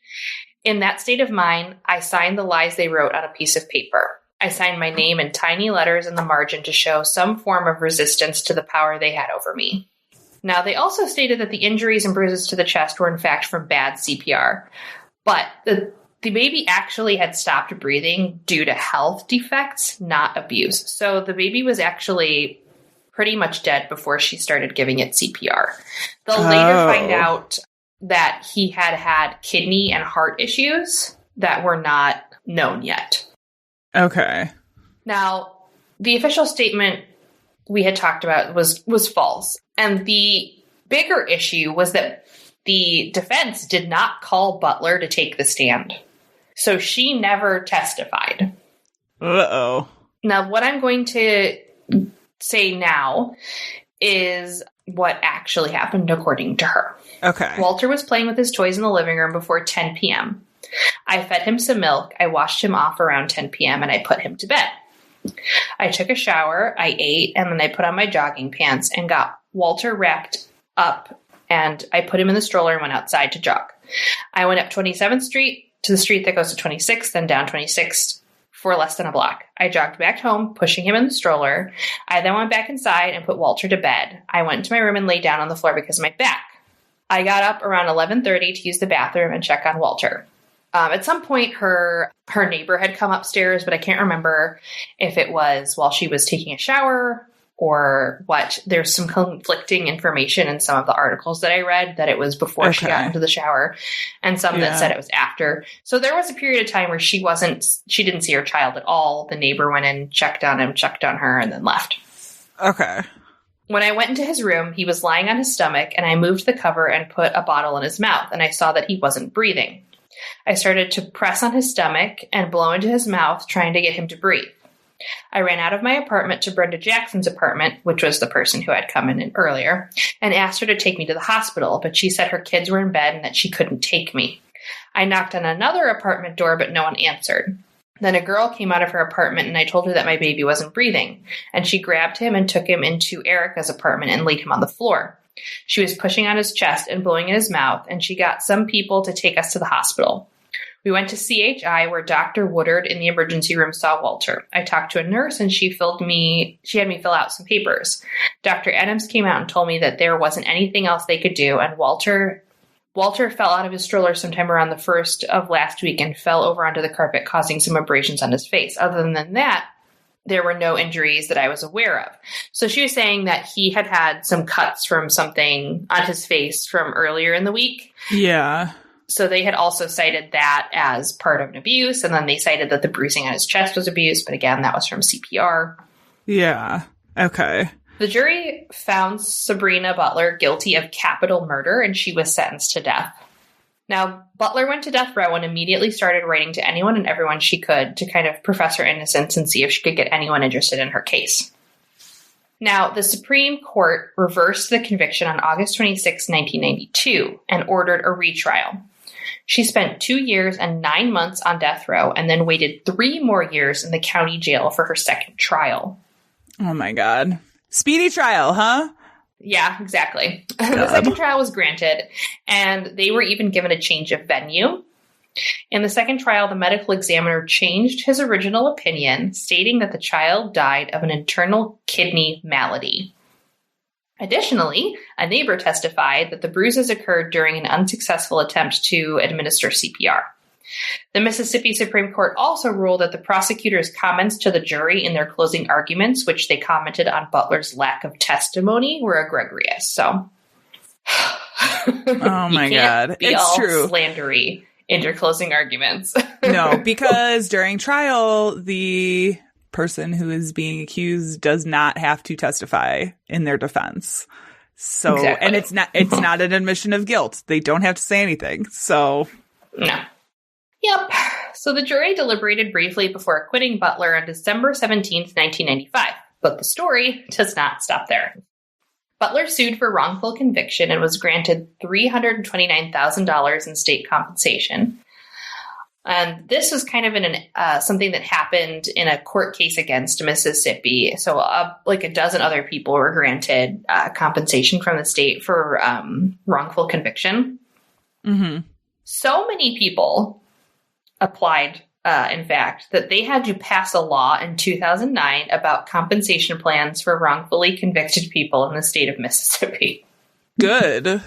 In that state of mind, I signed the lies they wrote on a piece of paper. I signed my name in tiny letters in the margin to show some form of resistance to the power they had over me. Now, they also stated that the injuries and bruises to the chest were in fact from bad CPR. But The baby actually had stopped breathing due to health defects, not abuse. So the baby was actually pretty much dead before she started giving it CPR. They'll later find out that he had kidney and heart issues that were not known yet. Okay. Now, the official statement we had talked about was false. And the bigger issue was that the defense did not call Butler to take the stand. So she never testified. Uh-oh. Now, what I'm going to say now is what actually happened according to her. Okay. Walter was playing with his toys in the living room before 10 p.m. I fed him some milk, I washed him off around 10 p.m., and I put him to bed. I took a shower, I ate, and then I put on my jogging pants and got Walter wrapped up, and I put him in the stroller and went outside to jog. I went up 27th Street to the street that goes to 26th, then down 26th for less than a block. I jogged back home, pushing him in the stroller. I then went back inside and put Walter to bed. I went into my room and lay down on the floor because of my back. I got up around 11:30 to use the bathroom and check on Walter. At some point, her neighbor had come upstairs, but I can't remember if it was while she was taking a shower or what. There's some conflicting information in some of the articles that I read that it was before she got into the shower, and some that said it was after. So there was a period of time where she didn't see her child at all. The neighbor went in, checked on him, checked on her, and then left. Okay. When I went into his room, he was lying on his stomach, and I moved the cover and put a bottle in his mouth, and I saw that he wasn't breathing. I started to press on his stomach and blow into his mouth, trying to get him to breathe. I ran out of my apartment to Brenda Jackson's apartment, which was the person who had come in earlier, and asked her to take me to the hospital, but she said her kids were in bed and that she couldn't take me. I knocked on another apartment door, but no one answered. Then a girl came out of her apartment, and I told her that my baby wasn't breathing, and she grabbed him and took him into Erica's apartment and laid him on the floor. She was pushing on his chest and blowing in his mouth, and she got some people to take us to the hospital. We went to CHI, where Dr. Woodard in the emergency room saw Walter. I talked to a nurse, and she had me fill out some papers. Dr. Adams came out and told me that there wasn't anything else they could do, and Walter fell out of his stroller sometime around the 1st of last week and fell over onto the carpet, causing some abrasions on his face. Other than that, there were no injuries that I was aware of. So she was saying that he had some cuts from something on his face from earlier in the week. Yeah. So they had also cited that as part of an abuse, and then they cited that the bruising on his chest was abuse, but again, that was from CPR. Yeah. Okay. The jury found Sabrina Butler guilty of capital murder, and she was sentenced to death. Now, Butler went to death row and immediately started writing to anyone and everyone she could to kind of profess her innocence and see if she could get anyone interested in her case. Now, the Supreme Court reversed the conviction on August 26, 1992, and ordered a retrial. She spent 2 years and 9 months on death row and then waited 3 more years in the county jail for her second trial. Oh my God. Speedy trial, huh? Yeah, exactly. The second trial was granted, and they were even given a change of venue. In the second trial, the medical examiner changed his original opinion, stating that the child died of an internal kidney malady. Additionally, a neighbor testified that the bruises occurred during an unsuccessful attempt to administer CPR. The Mississippi Supreme Court also ruled that the prosecutor's comments to the jury in their closing arguments, which they commented on Butler's lack of testimony, were egregious. So, oh my God, be it's all true. Slandery in your closing arguments. No, because during trial, the person who is being accused does not have to testify in their defense. So, exactly. And it's not an admission of guilt. They don't have to say anything. So, no. Yep. So the jury deliberated briefly before acquitting Butler on December 17th, 1995. But the story does not stop there. Butler sued for wrongful conviction and was granted $329,000 in state compensation. And this was kind of something that happened in a court case against Mississippi. So like a dozen other people were granted compensation from the state for wrongful conviction. mm-hmm. So many people applied, in fact, that they had to pass a law in 2009 about compensation plans for wrongfully convicted people in the state of Mississippi. Good.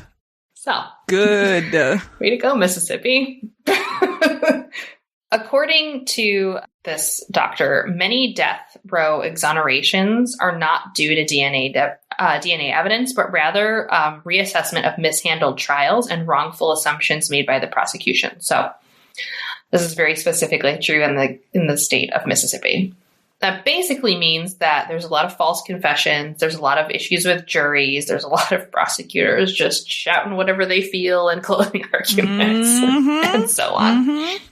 So. Good. Way to go, Mississippi. According to this doctor, many death row exonerations are not due to DNA evidence, but rather reassessment of mishandled trials and wrongful assumptions made by the prosecution. So this is very specifically true in the state of Mississippi. That basically means that there's a lot of false confessions, there's a lot of issues with juries, there's a lot of prosecutors just shouting whatever they feel in closing arguments and so on. Mm-hmm.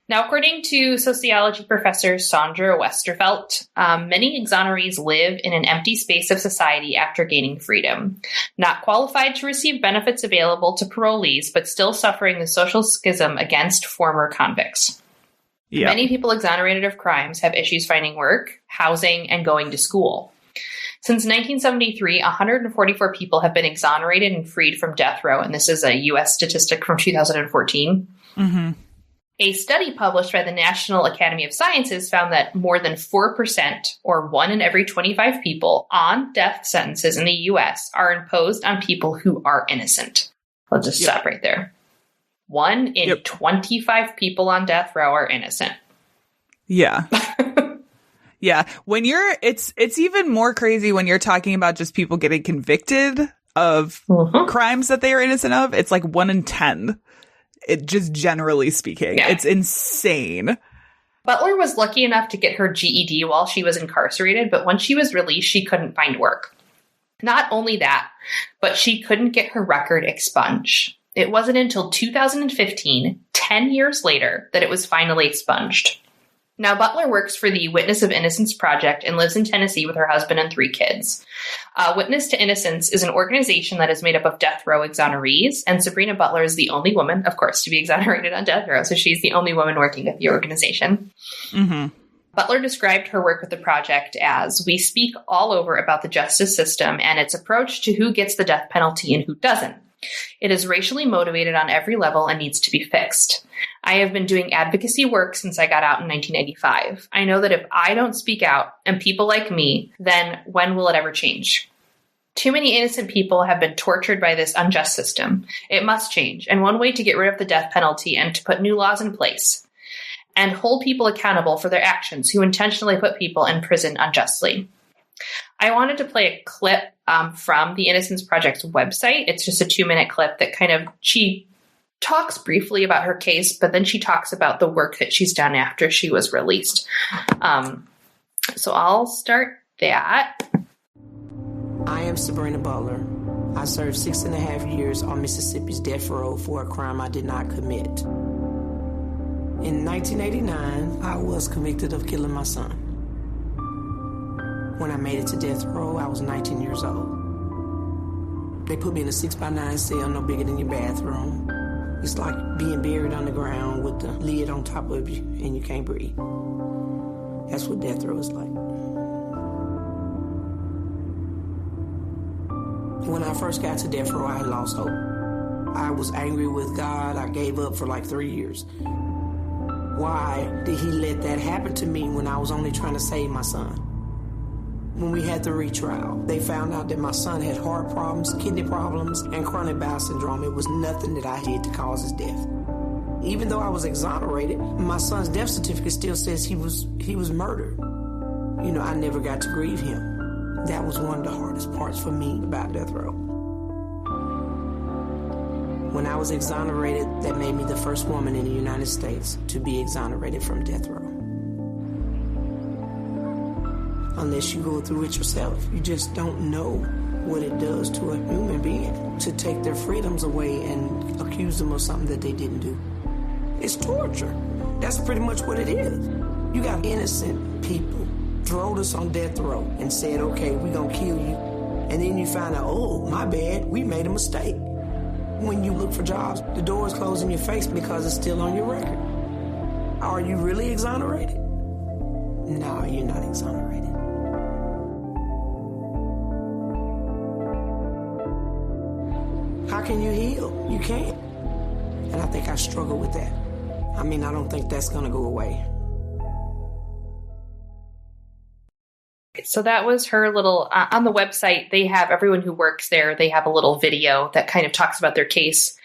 Now, according to sociology professor Sandra Westerfelt, many exonerees live in an empty space of society after gaining freedom, not qualified to receive benefits available to parolees, but still suffering the social schism against former convicts. Yep. Many people exonerated of crimes have issues finding work, housing, and going to school. Since 1973, 144 people have been exonerated and freed from death row, and this is a U.S. statistic from 2014. Mm-hmm. A study published by the National Academy of Sciences found that more than 4%, or 1 in every 25 people, on death sentences in the U.S. are imposed on people who are innocent. Let's just stop right there. 1 in 25 people on death row are innocent. Yeah. Yeah. When it's even more crazy when you're talking about just people getting convicted of crimes that they are innocent of. It's like 1 in 10. It just generally speaking, It's insane. Butler was lucky enough to get her GED while she was incarcerated, but when she was released, she couldn't find work. Not only that, but she couldn't get her record expunged. It wasn't until 2015, 10 years later, that it was finally expunged. Now, Butler works for the Witness of Innocence Project and lives in Tennessee with her husband and 3 kids. Witness to Innocence is an organization that is made up of death row exonerees, and Sabrina Butler is the only woman, of course, to be exonerated on death row, so she's the only woman working at the organization. Mm-hmm. Butler described her work with the project as, "We speak all over about the justice system and its approach to who gets the death penalty and who doesn't. It is racially motivated on every level and needs to be fixed. I have been doing advocacy work since I got out in 1985. I know that if I don't speak out, and people like me, then when will it ever change? Too many innocent people have been tortured by this unjust system. It must change, and one way to get rid of the death penalty and to put new laws in place, and hold people accountable for their actions who intentionally put people in prison unjustly." I wanted to play a clip from the Innocence Project's website. It's just a 2-minute clip that she talks briefly about her case, but then she talks about the work that she's done after she was released. So I'll start that. I am Sabrina Butler. I served 6.5 years on Mississippi's death row for a crime I did not commit. In 1989, I was convicted of killing my son. When I made it to death row, I was 19 years old. They put me in a 6x9 cell no bigger than your bathroom. It's like being buried underground with the lid on top of you and you can't breathe. That's what death row is like. When I first got to death row, I had lost hope. I was angry with God. I gave up for like 3 years. Why did he let that happen to me when I was only trying to save my son? When we had the retrial, they found out that my son had heart problems, kidney problems, and chronic bowel syndrome. It was nothing that I did to cause his death. Even though I was exonerated, my son's death certificate still says he was murdered. You know, I never got to grieve him. That was one of the hardest parts for me about death row. When I was exonerated, that made me the first woman in the United States to be exonerated from death row. Unless you go through it yourself, you just don't know what it does to a human being to take their freedoms away and accuse them of something that they didn't do. It's torture. That's pretty much what it is. You got innocent people throwed us on death row and said, okay, we're gonna kill you. And then you find out, oh, my bad, we made a mistake. When you look for jobs, the doors close in your face because it's still on your record. Are you really exonerated? No, you're not exonerated. How can you heal? You can't. And I think I struggle with that. I mean, I don't think that's going to go away. So that was her little, on the website, they have everyone who works there, they have a little video that kind of talks about their case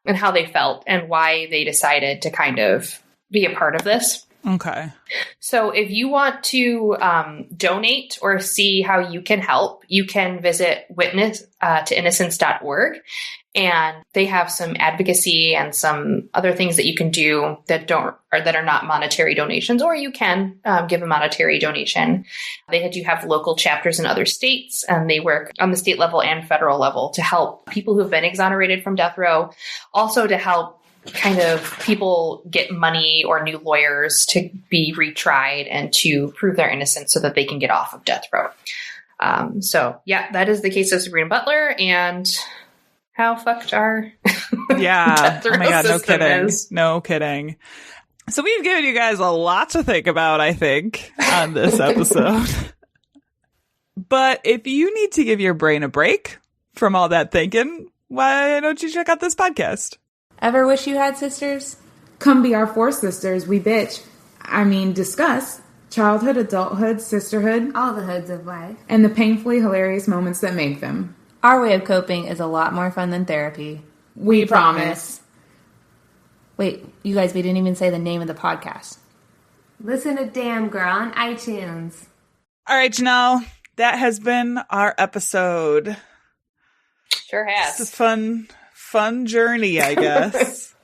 and how they felt and why they decided to kind of be a part of this. Okay. So if you want to donate or see how you can help, you can visit witness-to-innocence.org. And they have some advocacy and some other things that you can do that are not monetary donations, or you can give a monetary donation. They do have local chapters in other states, and they work on the state level and federal level to help people who have been exonerated from death row, also to help kind of people get money or new lawyers to be retried and to prove their innocence so that they can get off of death row. So yeah, that is the case of Sabrina Butler, and how fucked our yeah. Oh my God, no kidding. is. No kidding. So we've given you guys a lot to think about, I think, on this episode. But if you need to give your brain a break from all that thinking, why don't you check out this podcast? Ever wish you had sisters? Come be our four sisters, we discuss childhood, adulthood, sisterhood, All the hoods of life. and the painfully hilarious moments that make them. Our way of coping is a lot more fun than therapy. We promise. Wait, you guys, we didn't even say the name of the podcast. Listen to Damn Girl on iTunes. All right, Janelle, that has been our episode. Sure has. It's a fun journey, I guess.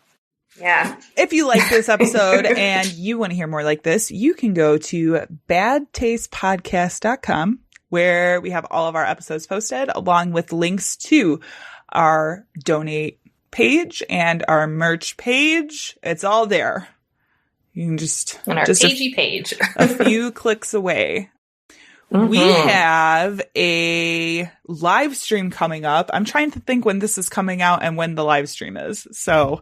Yeah. If you like this episode and you want to hear more like this, you can go to badtastepodcast.com, where we have all of our episodes posted, along with links to our donate page and our merch page. It's all there. You can just On our pagey page. a few clicks away. Mm-hmm. We have a live stream coming up. I'm trying to think when this is coming out and when the live stream is. So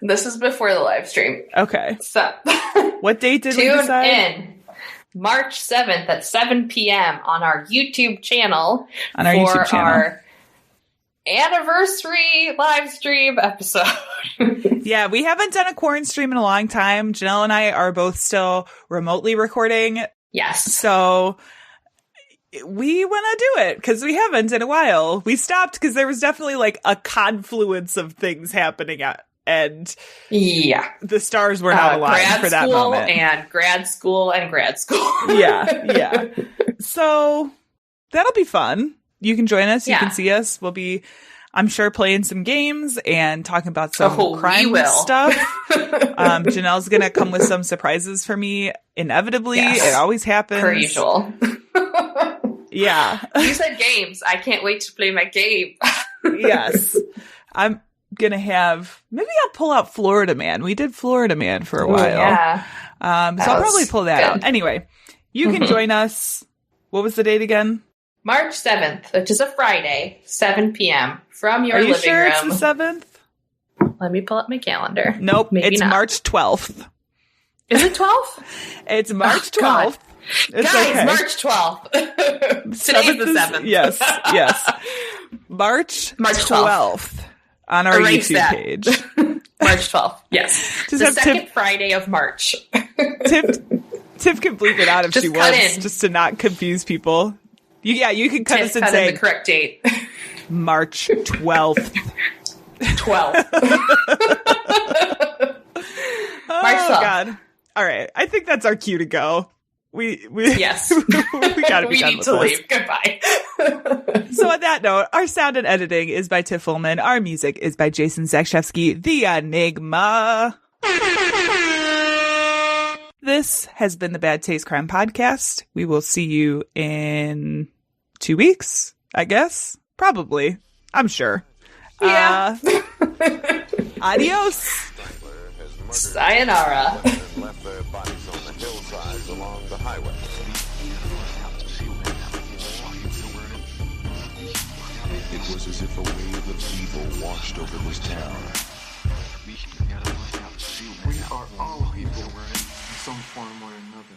This is before the live stream. okay. So What date did we tune decide? in March 7th at 7 p.m. on our YouTube channel On our for YouTube channel. our anniversary live stream episode. Yeah, we haven't done a quarantine stream in a long time. Janelle and I are both still remotely recording. Yes. So we want to do it because we haven't in a while. We stopped because there was definitely like a confluence of things happening and Yeah. the stars were not aligned grad for that school moment. and grad school and grad school. Yeah. So that'll be fun. You can join us. You Yeah. can see us. We'll be, I'm sure, playing some games and talking about some Oh, we crime will. stuff. Janelle's going to come with some surprises for me. Inevitably. Yes. It always happens. Per usual. Yeah. You said games. I can't wait to play my game. Yes. I'm going to maybe I'll pull out Florida Man. We did Florida Man for a while. Yeah. So I'll was probably pull that good. out. Anyway, you can join us. What was the date again? March 7th, which is a Friday, 7 p.m. from your Are you living sure room. it's the 7th? Let me pull up my calendar. Nope. Maybe it's not. March 12th. Is it 12th? It's March Oh, God. 12th. It's Guys, okay. March 12th. Today's the 7th. Yes. March 12th. on our Erase YouTube that. page. March 12th. Yes. Just the have second Friday of March. Tiff can bleep it out if Just she cut wants, in. just to not confuse people. You can cut us and Cut in say the correct date. March 12th. 12. Oh, March 12th. God. All right. I think that's our cue to go. We Yes. we gotta be We done need with to this. leave. Goodbye. So on that note, our sound and editing is by Tiff Fullman. Our music is by Jason Zakshevsky, the Enigma. This has been the Bad Taste Crime Podcast. We will see you in 2 weeks, I guess. Probably. I'm sure. Yeah. Adios. Sayonara. And left their bodies on the hillsides along the highway. It was as if a wave of evil washed over this town. We are all people in some form or another.